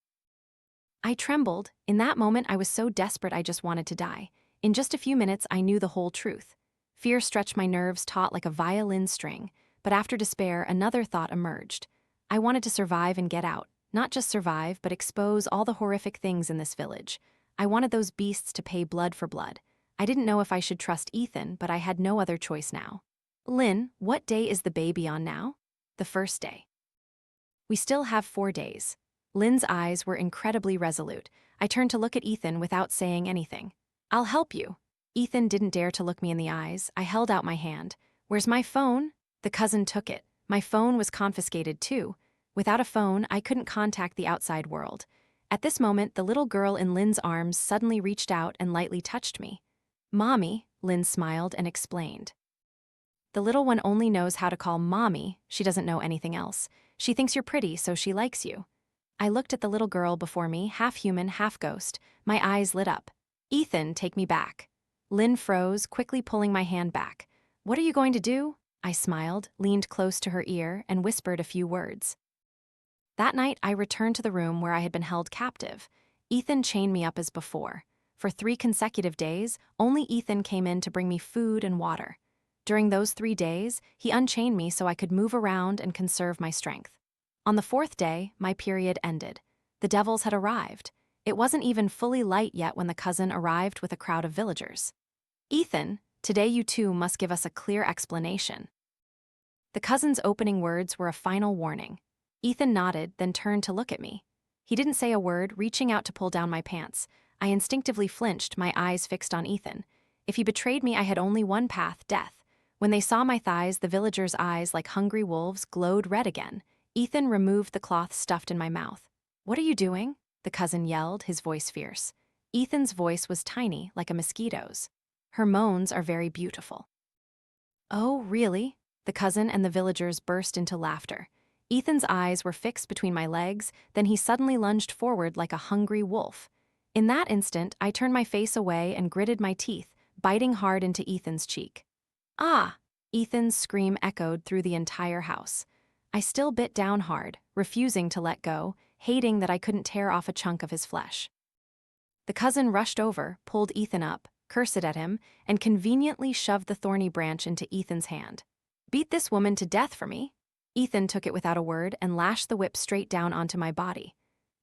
Speaker 1: I trembled. In that moment, I was so desperate I just wanted to die. In just a few minutes, I knew the whole truth. Fear stretched my nerves taut like a violin string, but after despair, another thought emerged. I wanted to survive and get out. Not just survive, but expose all the horrific things in this village. I wanted those beasts to pay blood for blood. I didn't know if I should trust Ethan, but I had no other choice now. "Lynn, what day is the baby on now?" "The first day." "We still have 4 days." Lynn's eyes were incredibly resolute. I turned to look at Ethan without saying anything. "I'll help you." Ethan didn't dare to look me in the eyes. I held out my hand. "Where's my phone?" The cousin took it. My phone was confiscated too. Without a phone, I couldn't contact the outside world. At this moment, the little girl in Lynn's arms suddenly reached out and lightly touched me. "Mommy," Lynn smiled and explained. "The little one only knows how to call mommy. She doesn't know anything else. She thinks you're pretty, so she likes you." I looked at the little girl before me, half human, half ghost. My eyes lit up. "Ethan, take me back." Lynn froze, quickly pulling my hand back. "What are you going to do?" I smiled, leaned close to her ear, and whispered a few words. That night, I returned to the room where I had been held captive. Ethan chained me up as before. For 3 consecutive days, only Ethan came in to bring me food and water. During those 3 days, he unchained me so I could move around and conserve my strength. On the 4th day, my period ended. The devils had arrived. It wasn't even fully light yet when the cousin arrived with a crowd of villagers. "Ethan, today you too must give us a clear explanation." The cousin's opening words were a final warning. Ethan nodded, then turned to look at me. He didn't say a word, reaching out to pull down my pants. I instinctively flinched, my eyes fixed on Ethan. If he betrayed me, I had only one path, death. When they saw my thighs, the villagers' eyes, like hungry wolves, glowed red again. Ethan removed the cloth stuffed in my mouth. "What are you doing?" the cousin yelled, his voice fierce. Ethan's voice was tiny, like a mosquito's. Her moans are very beautiful. Oh, really? The cousin and the villagers burst into laughter. Ethan's eyes were fixed between my legs, then he suddenly lunged forward like a hungry wolf. In that instant, I turned my face away and gritted my teeth, biting hard into Ethan's cheek. Ah! Ethan's scream echoed through the entire house. I still bit down hard, refusing to let go, hating that I couldn't tear off a chunk of his flesh. The cousin rushed over, pulled Ethan up, cursed at him, and conveniently shoved the thorny branch into Ethan's hand. Beat this woman to death for me. Ethan took it without a word and lashed the whip straight down onto my body.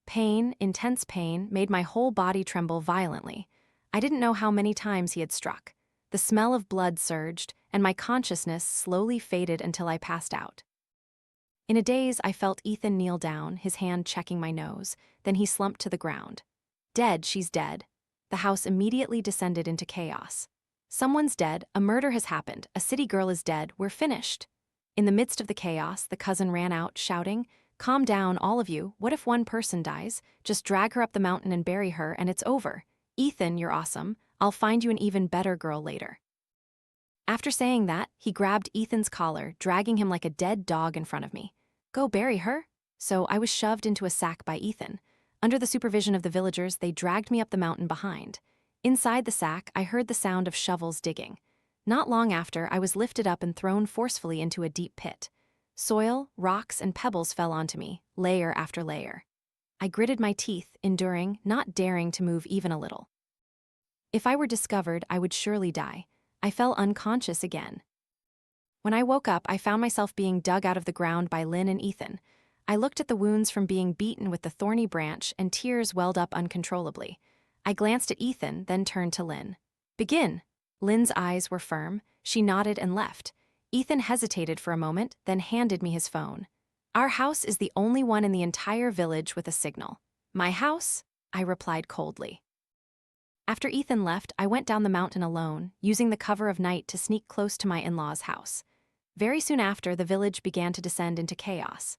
Speaker 1: Pain, intense pain, made my whole body tremble violently. I didn't know how many times he had struck. The smell of blood surged, and my consciousness slowly faded until I passed out. In a daze, I felt Ethan kneel down, his hand checking my nose, then he slumped to the ground. Dead, she's dead. The house immediately descended into chaos. Someone's dead, a murder has happened, a city girl is dead, we're finished. In the midst of the chaos, the cousin ran out, shouting, "Calm down, all of you, what if one person dies? Just drag her up the mountain and bury her, and it's over. Ethan, you're awesome. I'll find you an even better girl later." After saying that, he grabbed Ethan's collar, dragging him like a dead dog in front of me. Go bury her? So I was shoved into a sack by Ethan. Under the supervision of the villagers, they dragged me up the mountain behind. Inside the sack, I heard the sound of shovels digging. Not long after, I was lifted up and thrown forcefully into a deep pit. Soil, rocks, and pebbles fell onto me, layer after layer. I gritted my teeth, enduring, not daring to move even a little. If I were discovered, I would surely die. I fell unconscious again. When I woke up, I found myself being dug out of the ground by Lynn and Ethan. I looked at the wounds from being beaten with the thorny branch, and tears welled up uncontrollably. I glanced at Ethan, then turned to Lynn. Begin. Lynn's eyes were firm. She nodded and left. Ethan hesitated for a moment, then handed me his phone. Our house is the only one in the entire village with a signal. My house? I replied coldly. After Ethan left, I went down the mountain alone, using the cover of night to sneak close to my in-laws' house. Very soon after, the village began to descend into chaos.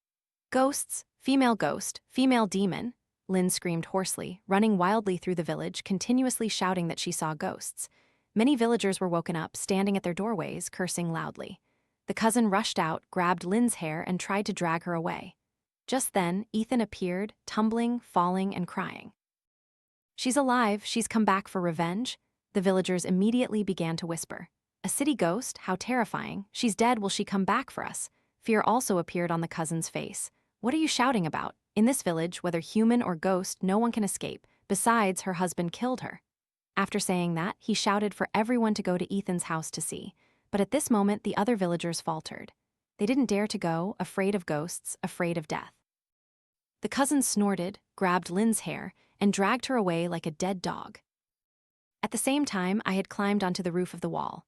Speaker 1: Ghosts, female ghost, female demon, Lynn screamed hoarsely, running wildly through the village, continuously shouting that she saw ghosts. Many villagers were woken up, standing at their doorways, cursing loudly. The cousin rushed out, grabbed Lynn's hair, and tried to drag her away. Just then, Ethan appeared, tumbling, falling, and crying. She's alive, she's come back for revenge. The villagers immediately began to whisper. A city ghost? How terrifying. She's dead, will she come back for us? Fear also appeared on the cousin's face. What are you shouting about? In this village, whether human or ghost, no one can escape. Besides, her husband killed her. After saying that, he shouted for everyone to go to Ethan's house to see. But at this moment, the other villagers faltered. They didn't dare to go, afraid of ghosts, afraid of death. The cousin snorted, grabbed Lynn's hair, and dragged her away like a dead dog. At the same time, I had climbed onto the roof of the wall.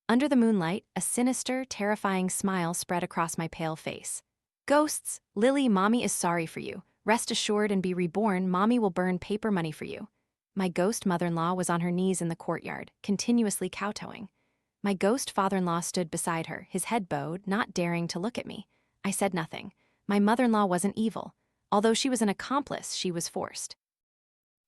Speaker 1: Under the moonlight, a sinister, terrifying smile spread across my pale face. Ghosts, Lily, Mommy is sorry for you. Rest assured and be reborn, Mommy will burn paper money for you. My ghost mother-in-law was on her knees in the courtyard, continuously kowtowing. My ghost father-in-law stood beside her, his head bowed, not daring to look at me. I said nothing. My mother-in-law wasn't evil. Although she was an accomplice, she was forced.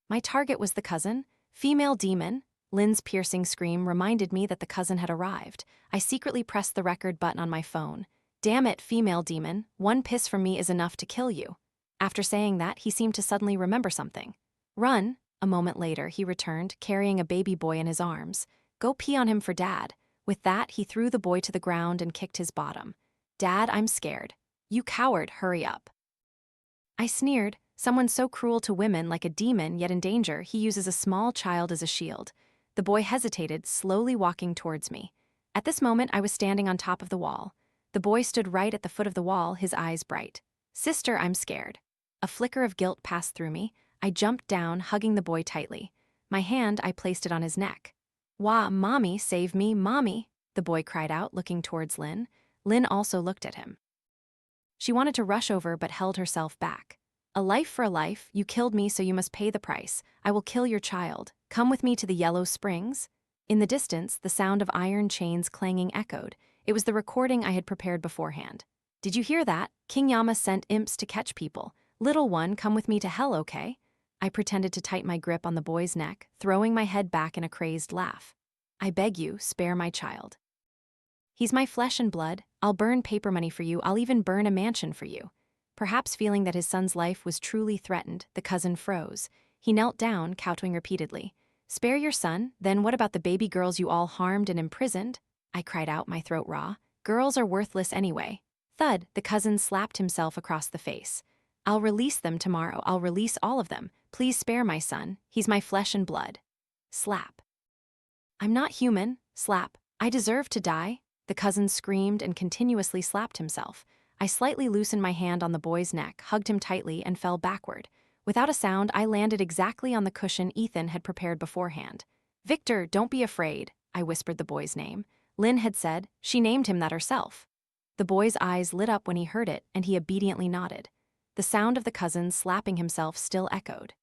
Speaker 1: My target was the cousin, female demon. Lynn's piercing scream reminded me that the cousin had arrived. I secretly pressed the record button on my phone. Damn it, female demon, one piss from me is enough to kill you. After saying that, he seemed to suddenly remember something. Run. A moment later, he returned, carrying a baby boy in his arms. Go pee on him for Dad. With that, he threw the boy to the ground and kicked his bottom. Dad, I'm scared. You coward, hurry up. I sneered. Someone so cruel to women, like a demon, yet in danger, he uses a small child as a shield. The boy hesitated, slowly walking towards me. At this moment, I was standing on top of the wall. The boy stood right at the foot of the wall, his eyes bright. Sister, I'm scared. A flicker of guilt passed through me. I jumped down, hugging the boy tightly. My hand, I placed it on his neck. Wah, Mommy, save me, Mommy, the boy cried out, looking towards Lynn. Lynn also looked at him. She wanted to rush over but held herself back. A life for a life, you killed me so you must pay the price. I will kill your child. Come with me to the Yellow Springs. In the distance, the sound of iron chains clanging echoed. It was the recording I had prepared beforehand. Did you hear that? King Yama sent imps to catch people. Little one, come with me to hell, okay? I pretended to tighten my grip on the boy's neck, throwing my head back in a crazed laugh. I beg you, spare my child. He's my flesh and blood. I'll burn paper money for you. I'll even burn a mansion for you. Perhaps feeling that his son's life was truly threatened, the cousin froze. He knelt down, kowtowing repeatedly. Spare your son? Then what about the baby girls you all harmed and imprisoned? I cried out, my throat raw. Girls are worthless anyway. Thud, the cousin slapped himself across the face. I'll release them tomorrow. I'll release all of them. Please spare my son. He's my flesh and blood. Slap. I'm not human. Slap. I deserve to die. The cousin screamed and continuously slapped himself. I slightly loosened my hand on the boy's neck, hugged him tightly, and fell backward. Without a sound, I landed exactly on the cushion Ethan had prepared beforehand. Victor, don't be afraid, I whispered the boy's name. Lynn had said, she named him that herself. The boy's eyes lit up when he heard it, and he obediently nodded. The sound of the cousin slapping himself still echoed.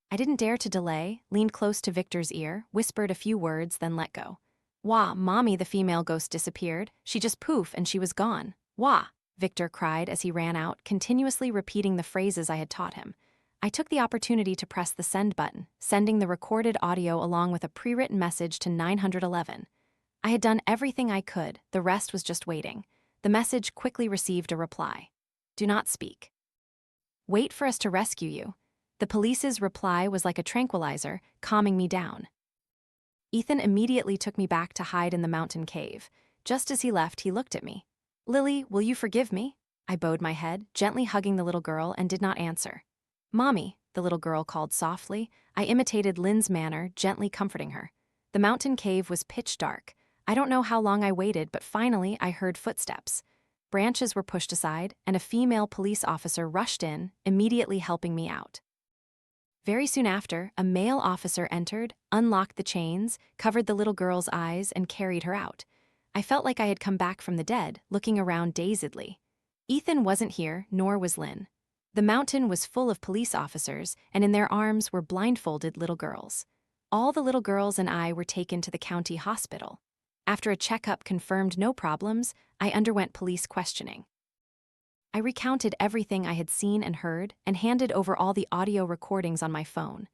Speaker 1: I didn't dare to delay, leaned close to Victor's ear, whispered a few words, then let go. Wah, Mommy, the female ghost disappeared. She just poof and she was gone. Wah, Victor cried as he ran out, continuously repeating the phrases I had taught him. I took the opportunity to press the send button, sending the recorded audio along with a pre-written message to 911. I had done everything I could, the rest was just waiting. The message quickly received a reply. Do not speak. Wait for us to rescue you. The police's reply was like a tranquilizer, calming me down. Ethan immediately took me back to hide in the mountain cave. Just as he left, he looked at me. Lily, will you forgive me? I bowed my head, gently hugging the little girl, and did not answer. Mommy, the little girl called softly. I imitated Lynn's manner, gently comforting her. The mountain cave was pitch dark. I don't know how long I waited, but finally I heard footsteps. Branches were pushed aside, and a female police officer rushed in, immediately helping me out. Very soon after, a male officer entered, unlocked the chains, covered the little girl's eyes, and carried her out. I felt like I had come back from the dead, looking around dazedly. Ethan wasn't here, nor was Lynn. The mountain was full of police officers, and in their arms were blindfolded little girls. All the little girls and I were taken to the county hospital. After a checkup confirmed no problems, I underwent police questioning. I recounted everything I had seen and heard, and handed over all the audio recordings on my phone.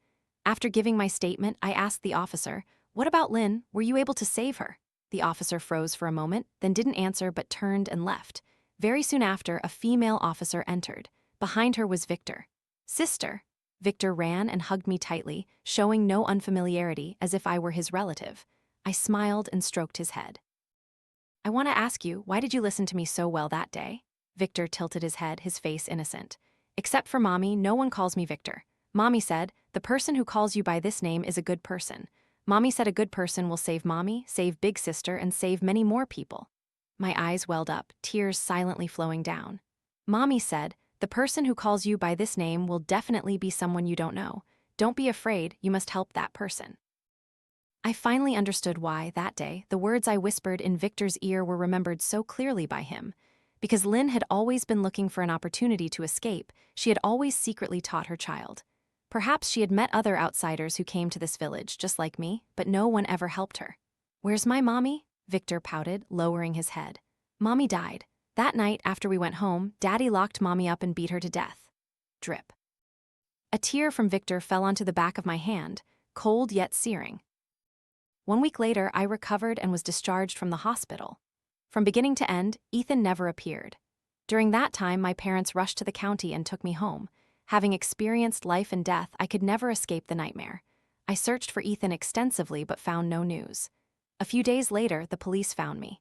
Speaker 1: After giving my statement, I asked the officer, "What about Lynn? Were you able to save her?" The officer froze for a moment, then didn't answer but turned and left. Very soon after, a female officer entered. Behind her was Victor. "Sister." Victor ran and hugged me tightly, showing no unfamiliarity, as if I were his relative. I smiled and stroked his head. "I want to ask you, why did you listen to me so well that day?" Victor tilted his head, his face innocent. "Except for Mommy, no one calls me Victor. Mommy said, the person who calls you by this name is a good person. Mommy said a good person will save Mommy, save Big Sister, and save many more people." My eyes welled up, tears silently flowing down. "Mommy said, the person who calls you by this name will definitely be someone you don't know. Don't be afraid, you must help that person." I finally understood why, that day, the words I whispered in Victor's ear were remembered so clearly by him. Because Lynn had always been looking for an opportunity to escape, she had always secretly taught her child. Perhaps she had met other outsiders who came to this village, just like me, but no one ever helped her. "Where's my mommy?" Victor pouted, lowering his head. "Mommy died. That night, after we went home, Daddy locked Mommy up and beat her to death." Drip. A tear from Victor fell onto the back of my hand, cold yet searing. 1 week later, I recovered and was discharged from the hospital. From beginning to end, Ethan never appeared. During that time, my parents rushed to the county and took me home. Having experienced life and death, I could never escape the nightmare. I searched for Ethan extensively but found no news. A few days later, the police found me.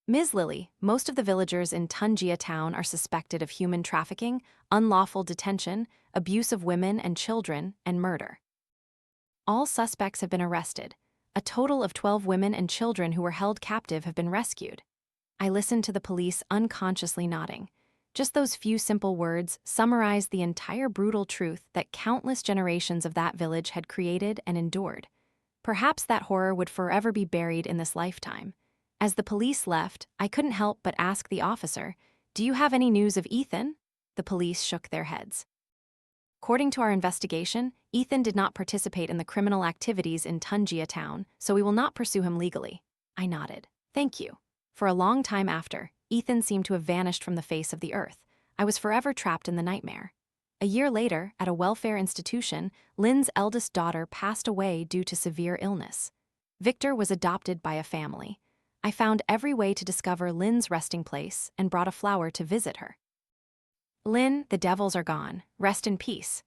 Speaker 1: "Ms. Lily, most of the villagers in Tungia town are suspected of human trafficking, unlawful detention, abuse of women and children, and murder. All suspects have been arrested. A total of 12 women and children who were held captive have been rescued." I listened to the police unconsciously nodding. Just those few simple words summarized the entire brutal truth that countless generations of that village had created and endured. Perhaps that horror would forever be buried in this lifetime. As the police left, I couldn't help but ask the officer, "Do you have any news of Ethan?" The police shook their heads. According to our investigation, Ethan did not participate in the criminal activities in Tungia town, so we will not pursue him legally. I nodded. "Thank you." For a long time after, Ethan seemed to have vanished from the face of the earth. I was forever trapped in the nightmare. A year later, at a welfare institution, Lynn's eldest daughter passed away due to severe illness. Victor was adopted by a family. I found every way to discover Lynn's resting place and brought a flower to visit her. Lynn, the devils are gone. Rest in peace.